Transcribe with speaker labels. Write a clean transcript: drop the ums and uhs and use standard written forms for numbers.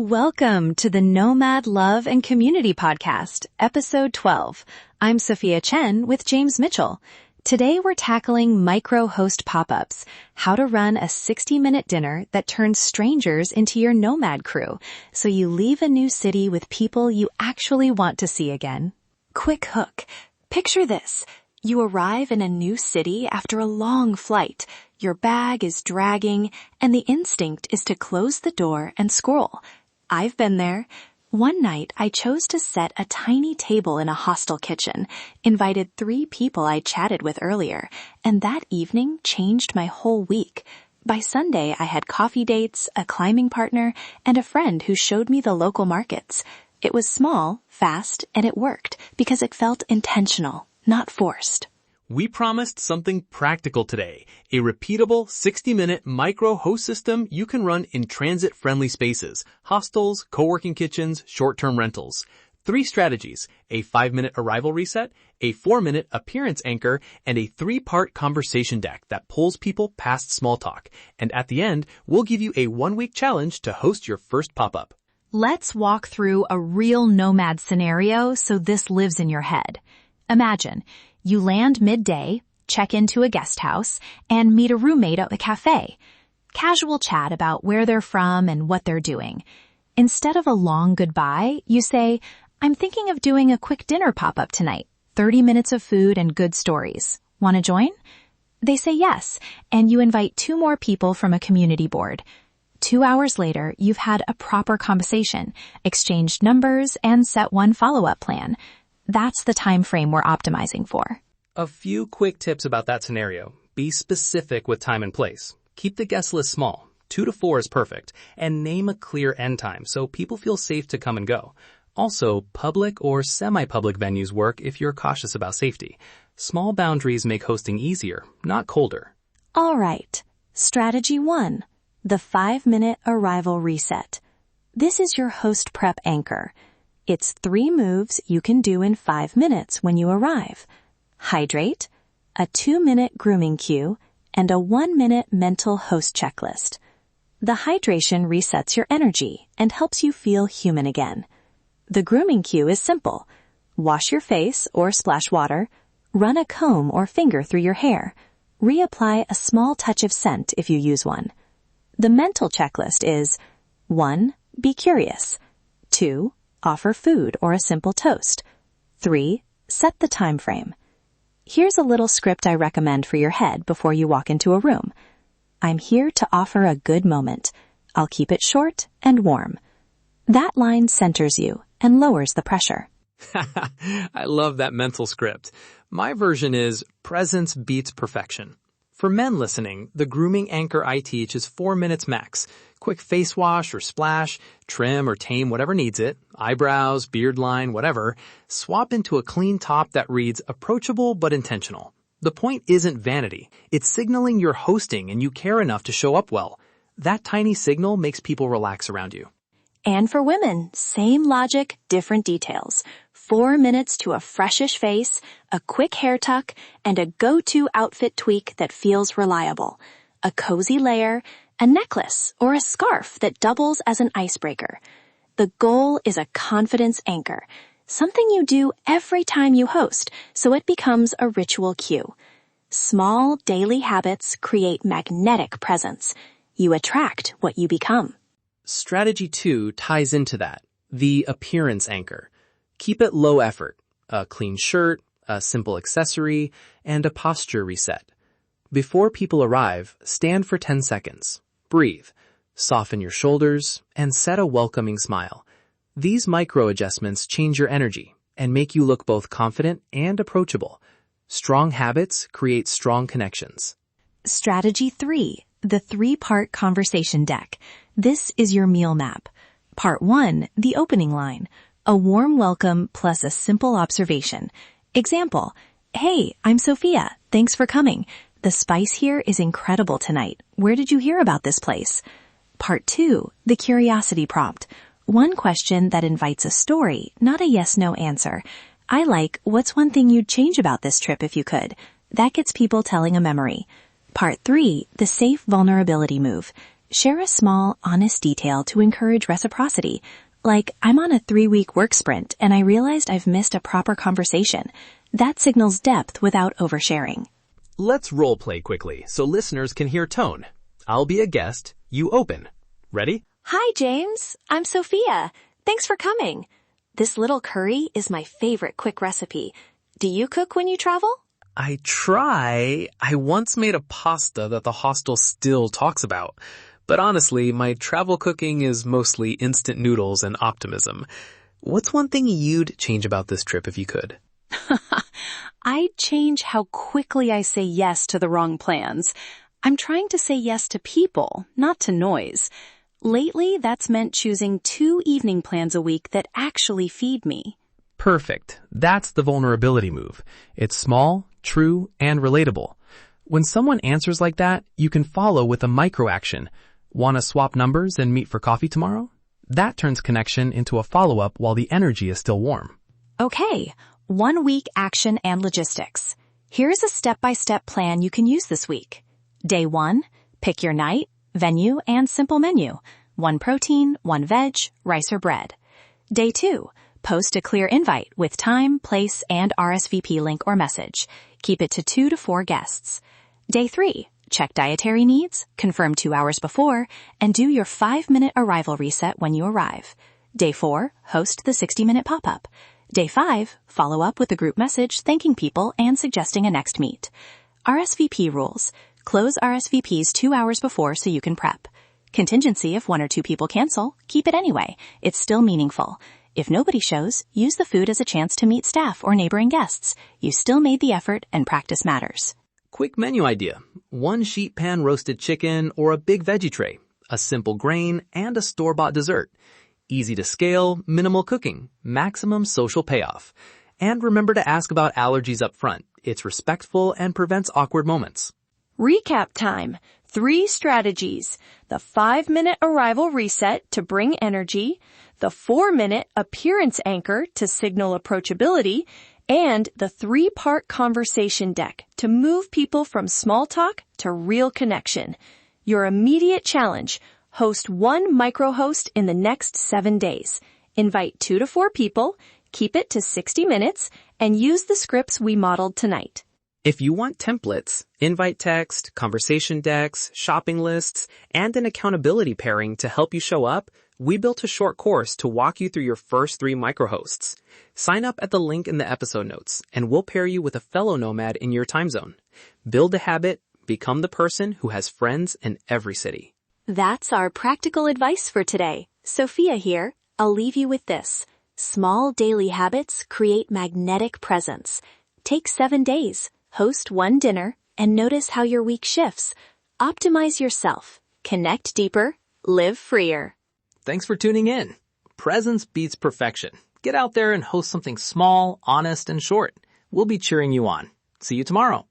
Speaker 1: Welcome to the Nomad Love and Community Podcast, Episode 12. I'm Sophia Chen with James Mitchell. Today we're tackling micro-host pop-ups, how to run a 60-minute dinner that turns strangers into your nomad crew, so you leave a new city with people you actually want to see again. Quick hook. Picture this. You arrive in a new city after a long flight. Your bag is dragging, and the instinct is to close the door and scroll. I've been there. One night, I chose to set a tiny table in a hostel kitchen, invited 3 people I chatted with earlier, and that evening changed my whole week. By Sunday, I had coffee dates, a climbing partner, and a friend who showed me the local markets. It was small, fast, and it worked because it felt intentional, not forced.
Speaker 2: We promised something practical today, a repeatable 60-minute micro-host system you can run in transit-friendly spaces, hostels, co-working kitchens, short-term rentals. 3 strategies, a 5-minute arrival reset, a 4-minute appearance anchor, and a 3-part conversation deck that pulls people past small talk. And at the end, we'll give you a 1-week challenge to host your first pop-up.
Speaker 1: Let's walk through a real nomad scenario so this lives in your head. Imagine you land midday, check into a guest house, and meet a roommate at a cafe. Casual chat about where they're from and what they're doing. Instead of a long goodbye, you say, "I'm thinking of doing a quick dinner pop-up tonight. 30 minutes of food and good stories. Want to join?" They say yes, and you invite 2 more people from a community board. 2 hours later, you've had a proper conversation, exchanged numbers, and set one follow-up plan. That's the time frame we're optimizing for.
Speaker 2: A few quick tips about that scenario. Be specific with time and place. Keep the guest list small. 2 to 4 is perfect. And name a clear end time so people feel safe to come and go. Also, public or semi-public venues work if you're cautious about safety. Small boundaries make hosting easier, not colder.
Speaker 1: All right. Strategy 1. The 5-minute arrival reset. This is your host prep anchor. It's 3 moves you can do in 5 minutes when you arrive. Hydrate, a 2-minute grooming cue, and a 1-minute mental host checklist. The hydration resets your energy and helps you feel human again. The grooming cue is simple. Wash your face or splash water, run a comb or finger through your hair, reapply a small touch of scent if you use one. The mental checklist is 1. Be curious. 2. Offer food or a simple toast. 3. Set the time frame. Here's a little script I recommend for your head before you walk into a room. I'm here to offer a good moment. I'll keep it short and warm. That line centers you and lowers the pressure.
Speaker 2: I love that mental script. My version is presence beats perfection. For men listening, the grooming anchor I teach is 4 minutes max. Quick face wash or splash, trim or tame whatever needs it, eyebrows, beard line, whatever. Swap into a clean top that reads approachable but intentional. The point isn't vanity. It's signaling you're hosting and you care enough to show up well. That tiny signal makes people relax around you.
Speaker 1: And for women, same logic, different details. 4 minutes to a freshish face, a quick hair tuck, and a go-to outfit tweak that feels reliable. A cozy layer, a necklace, or a scarf that doubles as an icebreaker. The goal is a confidence anchor, something you do every time you host, so it becomes a ritual cue. Small daily habits create magnetic presence. You attract what you become.
Speaker 2: Strategy 2 ties into that, the appearance anchor. Keep it low effort, a clean shirt, a simple accessory, and a posture reset. Before people arrive, stand for 10 seconds. Breathe, soften your shoulders, and set a welcoming smile. These micro adjustments change your energy and make you look both confident and approachable. Strong habits create strong connections.
Speaker 1: Strategy 3, the 3-part conversation deck. This is your meal map. Part 1, the opening line. A warm welcome plus a simple observation. Example, "Hey, I'm Sophia. Thanks for coming. The spice here is incredible tonight. Where did you hear about this place?" Part 2, the curiosity prompt. One question that invites a story, not a yes-no answer. I like, "What's one thing you'd change about this trip if you could?" That gets people telling a memory. Part 3, the safe vulnerability move. Share a small, honest detail to encourage reciprocity. Like, I'm on a 3-week work sprint and I realized I've missed a proper conversation. That signals depth without oversharing.
Speaker 2: Let's role play quickly so listeners can hear tone. I'll be a guest, you open. Ready?
Speaker 1: Hi, James. I'm Sophia. Thanks for coming. This little curry is my favorite quick recipe. Do you cook when you travel?
Speaker 2: I try. I once made a pasta that the hostel still talks about. But honestly, my travel cooking is mostly instant noodles and optimism. What's one thing you'd change about this trip if you could?
Speaker 3: I'd change how quickly I say yes to the wrong plans. I'm trying to say yes to people, not to noise. Lately, that's meant choosing 2 evening plans a week that actually feed me.
Speaker 2: Perfect. That's the vulnerability move. It's small, true, and relatable. When someone answers like that, you can follow with a micro action. Want to swap numbers and meet for coffee tomorrow? That turns connection into a follow-up while the energy is still warm.
Speaker 1: Okay, 1 week action and logistics. Here's a step-by-step plan you can use this week. Day 1, pick your night, venue, and simple menu. 1 protein, 1 veg, rice or bread. Day 2, post a clear invite with time, place, and RSVP link or message. Keep it to 2 to 4 guests. Day 3, check dietary needs, confirm 2 hours before, and do your 5-minute arrival reset when you arrive. Day 4, host the 60-minute pop-up. Day 5, follow up with a group message thanking people and suggesting a next meet. RSVP rules. Close RSVPs 2 hours before so you can prep. Contingency if 1 or 2 people cancel, keep it anyway. It's still meaningful. If nobody shows, use the food as a chance to meet staff or neighboring guests. You still made the effort and practice matters.
Speaker 2: Quick menu idea. 1 sheet pan roasted chicken or a big veggie tray, a simple grain, and a store-bought dessert. Easy to scale, minimal cooking, maximum social payoff. And remember to ask about allergies up front. It's respectful and prevents awkward moments.
Speaker 3: Recap time. 3 strategies. The 5-minute arrival reset to bring energy, the 4-minute appearance anchor to signal approachability, and the 3-part conversation deck to move people from small talk to real connection. Your immediate challenge: host 1 micro-host in the next 7 days. Invite 2 to 4 people, keep it to 60 minutes, and use the scripts we modeled tonight.
Speaker 2: If you want templates, invite text, conversation decks, shopping lists, and an accountability pairing to help you show up, we built a short course to walk you through your first 3 microhosts. Sign up at the link in the episode notes, and we'll pair you with a fellow nomad in your time zone. Build a habit, become the person who has friends in every city.
Speaker 1: That's our practical advice for today. Sophia here. I'll leave you with this. Small daily habits create magnetic presence. Take 7 days. Host 1 dinner, and notice how your week shifts. Optimize yourself. Connect deeper. Live freer.
Speaker 2: Thanks for tuning in. Presence beats perfection. Get out there and host something small, honest, and short. We'll be cheering you on. See you tomorrow.